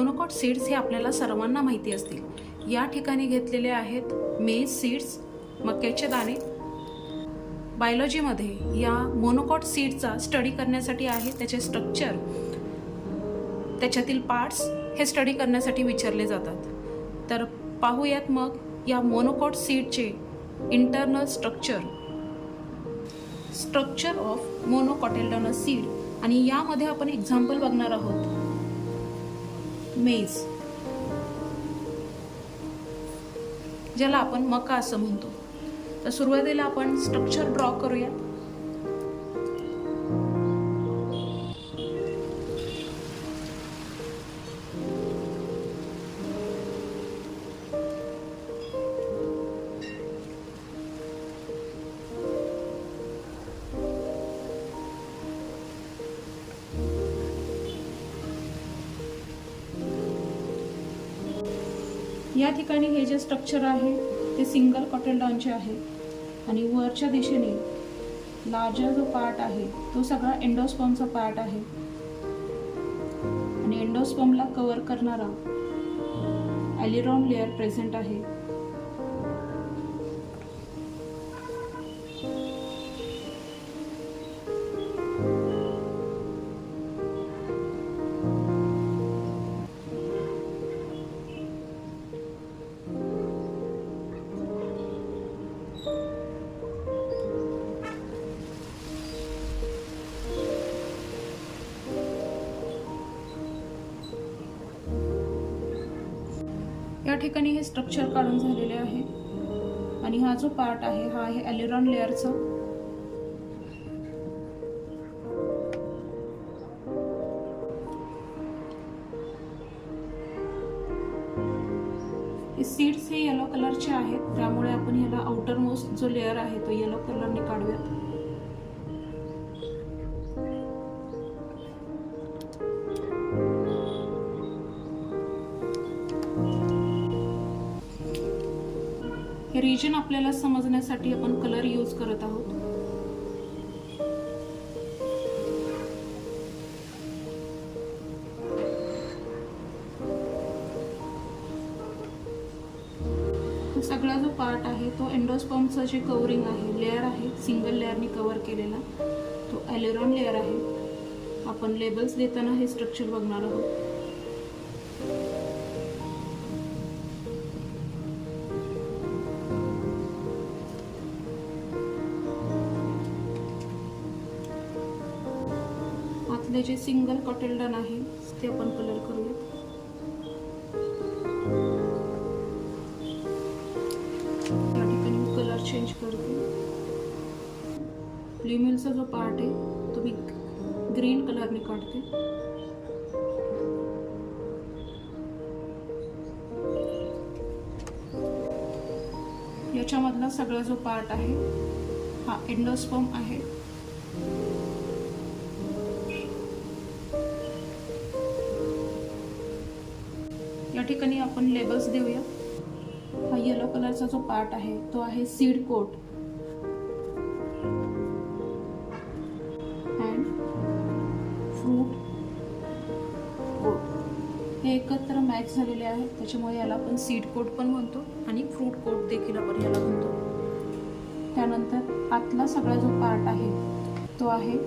Monocot seeds हे आपल्याला सर्वांना माहिती असतील। या ठिकाणी घेतलेले आहेत मेज सीड्स, मक्याचे दाणे। बायोलॉजीमध्ये या मोनोकॉट सीडचा स्टडी करण्यासाठी आहे, त्याचे स्ट्रक्चर, त्याच्यातील पार्ट्स हे स्टडी करण्यासाठी विचारले जातात। तर पाहूयात मग या मोनोकॉट सीडचे internal structure of monocotyledonous seed. आणि यामध्ये आपण एक्झाम्पल बघणार आहोत मेज, ज्याला आपण मका असं म्हणतो। तर सुरुवातीला आपण स्ट्रक्चर ड्रॉ करूया। या ठिकाणी हे जे स्ट्रक्चर आहे ते सिंगल कॉटिल्डॉनचे आहे आणि वरच्या दिशेने लार्जर जो पार्ट आहे तो सगळा एंडोस्पर्मचा पार्ट आहे आणि एंडोस्पर्मला कव्हर करणारा ॲलिरॉन लेयर प्रेझेंट आहे। या ठिकाणी हे स्ट्रक्चर काढून झालेले आहे आणि हा जो पार्ट आहे हा आहे ॲलिरॉन लेअरचा। हे सीड्स हे येलो कलरचे आहेत, त्यामुळे आपण ह्याला आउटर मोस्ट जो लेअर आहे तो येलो कलरने काढूयात। हे रिजन आपल्याला समजण्यासाठी आपण कलर यूज करत आहोत। सगळा जो पार्ट आहे तो एंडोस्पर्मचा जे कव्हरिंग आहे, लेअर आहे, सिंगल लेअरने कव्हर केलेला तो ॲलिरॉन लेअर आहे। आपण लेबल्स देताना हे स्ट्रक्चर बघणार आहोत। आतले जे सिंगल कॉटिल्डॉन आहे ते आपण कलर करूया। या ठिकाणी कलर चेंज करते। ल्युमिनचा जो पार्ट आहे तो मी ग्रीन कलरने काढते। याच्यामधला सगळा जो पार्ट आहे हा एंडोस्पर्म आहे। या ठिकाणी आपण लेबल्स देऊया। हा येलो कलरचा जो पार्ट आहे तो आहे seed coat and fruit coat. हे एकत्र मॅच झालेले आहेत, त्याच्यामुळे याला आपण सीड कोट पण म्हणतो आणि फ्रूट कोट देखील आपण याला म्हणतो। त्यानंतर आतला सगळा जो पार्ट आहे तो आहे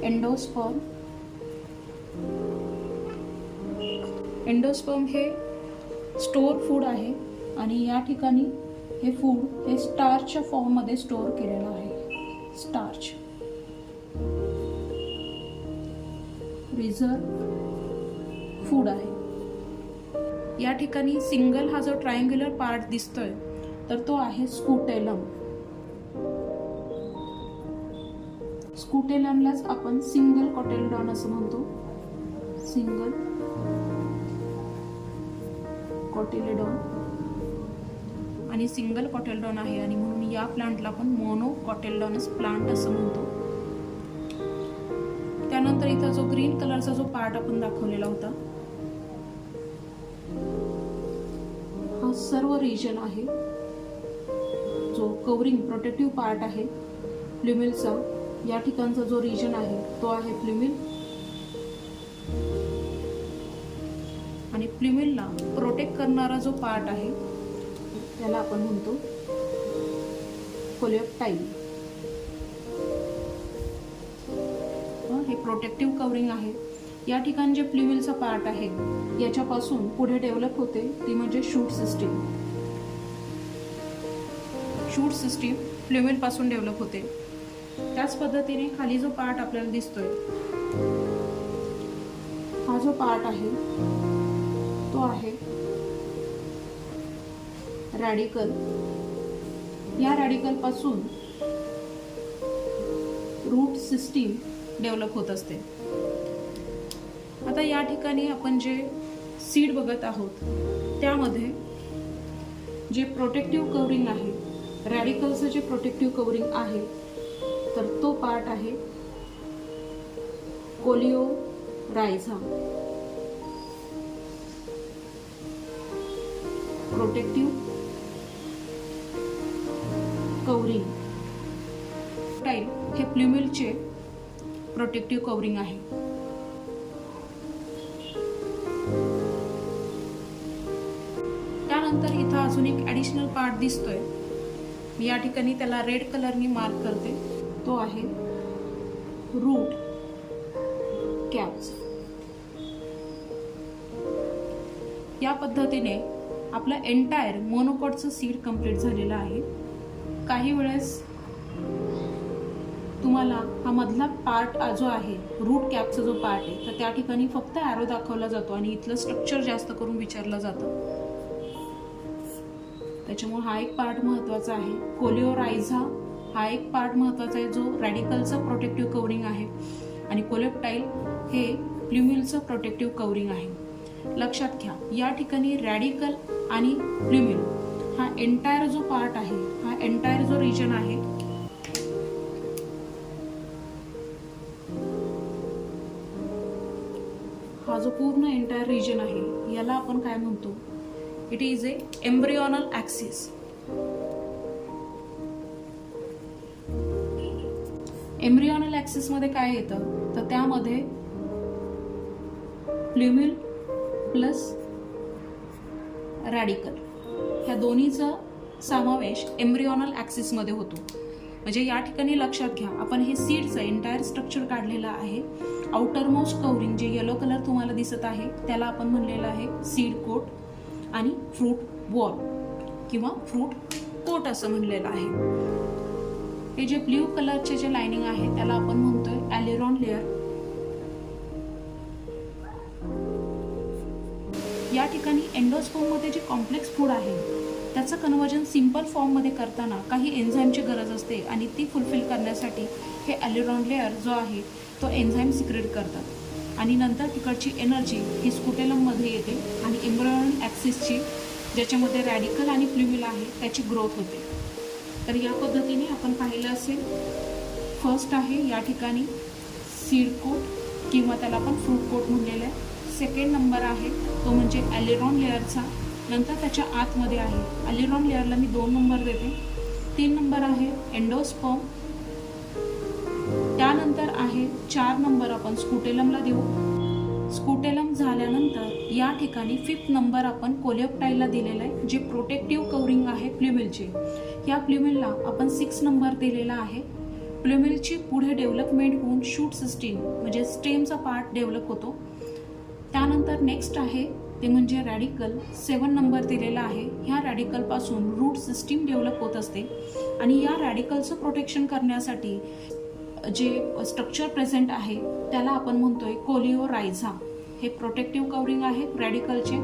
एंडोस्पर्म। एंडोस्पर्म हे स्टोर फूड आहे आणि या ठिकाणी हे फूड हे स्टार्चच्या फॉर्ममध्ये स्टोअर केलेलं आहे। स्टार्च रिझर्व फूड आहे। या ठिकाणी सिंगल हा जो ट्रायंग्युलर पार्ट दिसतोय तर तो आहे स्कुटेलम। स्कुटेलमलाच आपण सिंगल कॉटिल्डॉन असं म्हणतो। सिंगल कॉटिलेडॉन आणि सिंगल कॉटिल्डॉन आहे आणि म्हणून या प्लांटला आपण मोनोकॉटिल्डॉनस प्लांट असं म्हणतो। त्यानंतर इथं जो ग्रीन कलरचा जो पार्ट आपण दाखवलेला होता हा सर्व रिजन आहे, जो कव्हरिंग प्रोटेक्टिव्ह पार्ट आहे प्लुमिलचा। या ठिकाणचा जो रिजन आहे तो आहे प्लुमिल आणि प्ल्युमिलला प्रोटेक्ट करणारा जो पार्ट आहे त्याला आपण म्हणतो कोलिओप्टाइल. हे प्रोटेक्टिव्ह कवरिंग आहे. या ठिकाणी जे प्ल्युमिलचा पार्ट आहे याच्यापासून पुढे डेव्हलप होते ती म्हणजे शूट सिस्टीम. शूट सिस्टीम प्ल्युमिल पासून डेव्हलप होते. त्याच पद्धतीने खाली जो पार्ट आपल्याला दिसतोय हा जो पार्ट आहे तो आहे रॅडिकल. या रॅडिकल पासून रूट सिस्टीम डेव्हलप होत असते. आता या ठिकाणी आपण जे सीड बघत आहोत त्यामध्ये जे प्रोटेक्टिव्ह कवरिंग आहे, रॅडिकलचं जे प्रोटेक्टिव्ह कवरिंग आहे तर तो पार्ट आहे कोलिओरायझा. प्रोटेक्टिव्ह कवरिंग हे प्ल्युमिलचे प्रोटेक्टिव्ह कवरिंग आहे. त्यानंतर इथं अजून एक ॲडिशनल पार्ट दिसतोय. मी या ठिकाणी त्याला रेड कलरनी मार्क करते. तो आहे रूट कॅप्स. या पद्धतीने आपलं एंटायर मोनोकॉटचं सीड कंप्लीट झालेलं आहे. काही वेळेस तुम्हाला हा मधला पार्ट जो आहे रूट कॅपचा जो पार्ट आहे तर त्या ठिकाणी फक्त ॲरो दाखवला जातो आणि इथलं स्ट्रक्चर जास्त करून विचारलं जातं. त्याच्यामुळे हा एक पार्ट महत्त्वाचा आहे. कोलिओरायझा हा एक पार्ट महत्त्वाचा आहे जो रॅडिकलचं प्रोटेक्टिव्ह कवरिंग आहे आणि कोलिओप्टाइल हे प्ल्युमिलचं प्रोटेक्टिव्ह कवरिंग आहे. लक्षात घ्या या ठिकाणी रॅडिकल आणि प्ल्युमिल हा एंटायर जो पार्ट आहे, हा एंटायर जो रिजन आहे हा जो पूर्ण एंटायर रिजन आहे याला आपण काय म्हणतो, it is a embryonal axis. Embryonal axis मध्ये काय येतं तर त्यामध्ये प्ल्युमिल प्लस रॅडिकल ह्या दोन्हीचा समावेश एम्ब्रियोनल ॲक्सिस मध्ये होतो. म्हणजे या ठिकाणी लक्षात घ्या आपण हे सीडचं एंटायर स्ट्रक्चर काढलेलं आहे. आउटर मोस्ट कवरिंग जे येलो कलर तुम्हाला दिसत आहे त्याला आपण म्हणलेलं आहे सीड कोट आणि फ्रूट वॉल किंवा फ्रूट कोट असं म्हणलेलं आहे. हे जे ब्ल्यू कलरचे जे लाइनिंग आहे त्याला आपण म्हणतोय ॲलिरॉन लेअर. या ठिकाणी एंडोस्पर्म मध्ये जे कॉम्प्लेक्स फूड आहे त्याचं कन्वर्जन सिंपल फॉर्म मध्ये करताना काही एन्झाईमची गरज असते आणि ती फुलफिल करण्यासाठी हे ॲलिरॉन लेअर जो आहे तो एन्झाईम सिक्रेट करतात आणि नंतर तिकडची एनर्जी ही स्कुटेलममध्ये येते आणि एम्ब्रियोनल ॲक्सिसची ज्याच्यामध्ये रॅडिकल आणि प्ल्युमिल आहे त्याची ग्रोथ होते. तर या पद्धतीने आपण पाहिलं असेल. फर्स्ट आहे या ठिकाणी सीड कोट किंवा त्याला आपण फ्रूट कोट म्हणलेलं आहे. सेकंड नंबर आहे तो म्हणजे ॲलिरॉन लेअरचा. नंतर त्याच्या आतमध्ये आहे ॲलिरॉन लेअरला मी 2 नंबर देते. 3 नंबर आहे एंडोस्पर्म. त्यानंतर आहे 4 नंबर आपण स्कुटेलमला देऊ. स्कुटेलम झाल्यानंतर या ठिकाणी 5th नंबर आपण कोलिओप्टाइलला दिलेला आहे जे प्रोटेक्टिव्ह कवरिंग आहे प्ल्युमिलचे. या प्ल्युमिलला आपण 6 नंबर दिलेला आहे. प्ल्युमिलची पुढे डेव्हलपमेंट होऊन शूट सिस्टीम म्हणजे स्टेमचा पार्ट डेव्हलप होतो. त्यानंतर नेक्स्ट आहे ते म्हणजे रॅडिकल. 7 नंबर दिलेला आहे. ह्या रॅडिकलपासून रूट सिस्टीम डेव्हलप होत असते आणि या रॅडिकलचं प्रोटेक्शन करण्यासाठी जे स्ट्रक्चर प्रेझेंट आहे त्याला आपण म्हणतोय कोलिओरायझा. हे प्रोटेक्टिव्ह कवरिंग आहे रॅडिकलचे.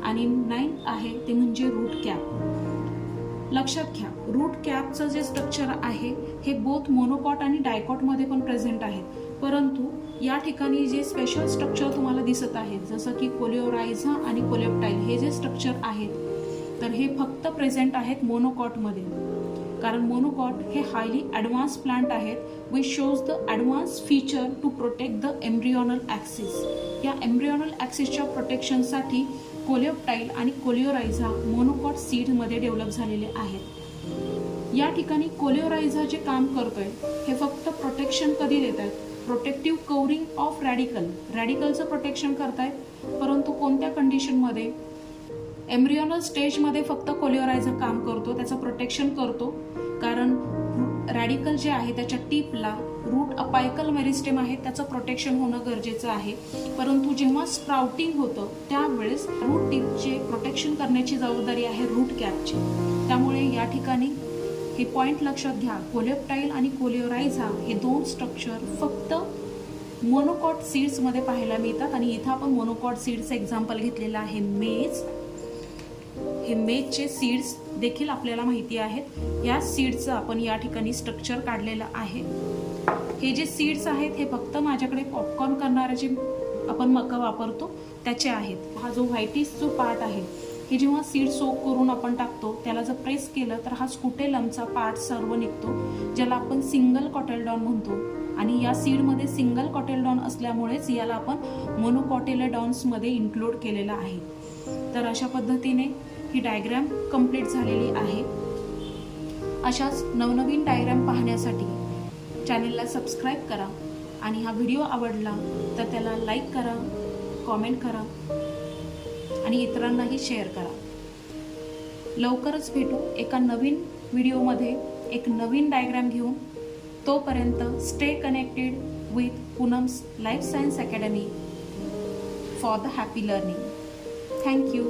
आणि 9 आहे ते म्हणजे रूट कॅप. लक्षात घ्या रूट कॅपचं जे स्ट्रक्चर आहे हे बोथ मोनोकॉट आणि डायकॉटमध्ये पण प्रेझेंट आहे. परंतु या ठिकाणी जे स्पेशल स्ट्रक्चर तुम्हाला दिसत आहेत जसं की कोलिओरायझा आणि कोलिओप्टाइल हे जे स्ट्रक्चर आहेत तर हे फक्त प्रेझेंट आहेत मोनोकॉटमध्ये. कारण मोनोकॉट हे हायली ॲडव्हान्स प्लांट आहेत which shows the advance feature to protect the embryonal axis. या एम्ब्रियोनल ॲक्सिसच्या प्रोटेक्शनसाठी कोलिओप्टाइल आणि कोलिओरायझा मोनोकॉट सीडमध्ये डेव्हलप झालेले आहेत. या ठिकाणी कोलिओरायझा जे काम करतोय हे फक्त प्रोटेक्शन कधी देत आहेत, प्रोटेक्टिव्ह कवरिंग ऑफ रॅडिकल, रॅडिकलचं प्रोटेक्शन करतायत परंतु कोणत्या कंडिशनमध्ये? एम्ब्रियोनल स्टेजमध्ये फक्त कोलिओरायझर काम करतो, त्याचं प्रोटेक्शन करतो, कारण रॅडिकल जे आहे त्याच्या टिपला रूट अपायकल मेरिस्टेम आहे त्याचं प्रोटेक्शन होणं गरजेचं आहे. परंतु जेव्हा स्प्राउटिंग होतं त्यावेळेस रूट टिपचे प्रोटेक्शन करण्याची जबाबदारी आहे रूट कॅपची. त्यामुळे या ठिकाणी हे पॉईंट लक्षात घ्या, कोलेप्टाईल आणि कोलिओरायझा हे दोन स्ट्रक्चर फक्त मोनोकॉट सीड्समध्ये पाहायला मिळतात. आणि इथं आपण मोनोकॉट सीड्सचं एक्झाम्पल घेतलेलं आहे मेज. हे मेजचे सीड्स देखील आपल्याला माहिती आहेत. या सीड्सचं आपण या ठिकाणी स्ट्रक्चर काढलेलं आहे. हे जे सीड्स आहेत हे फक्त माझ्याकडे पॉपकॉर्न करणारे जे आपण मका वापरतो त्याचे आहेत. हा जो व्हाईटिश जो पार्ट आहे हे जेव्हा सीड सोक करून आपण टाकतो त्याला जर प्रेस केलं तर हा स्कुटेलमचा पार्ट सर्व निघतो, ज्याला आपण सिंगल कॉटेलडॉन म्हणतो. आणि या सीडमध्ये सिंगल कॉटेलडॉन असल्यामुळेच याला आपण मोनोकॉटेलेडॉन्समध्ये इन्क्लूड केलेलं आहे. तर अशा पद्धतीने ही डायग्रॅम कंप्लीट झालेली आहे. अशाच नवनवीन डायग्रॅम पाहण्यासाठी चॅनेलला सबस्क्राईब करा आणि हा व्हिडिओ आवडला तर त्याला लाईक करा, कॉमेंट करा आणि इतरांनाही शेअर करा. लवकरच भेटू एका नवीन व्हिडिओमध्ये एक नवीन डायग्रॅम घेऊन. तोपर्यंत stay connected with Poonam's life science academy for the happy learning. Thank you.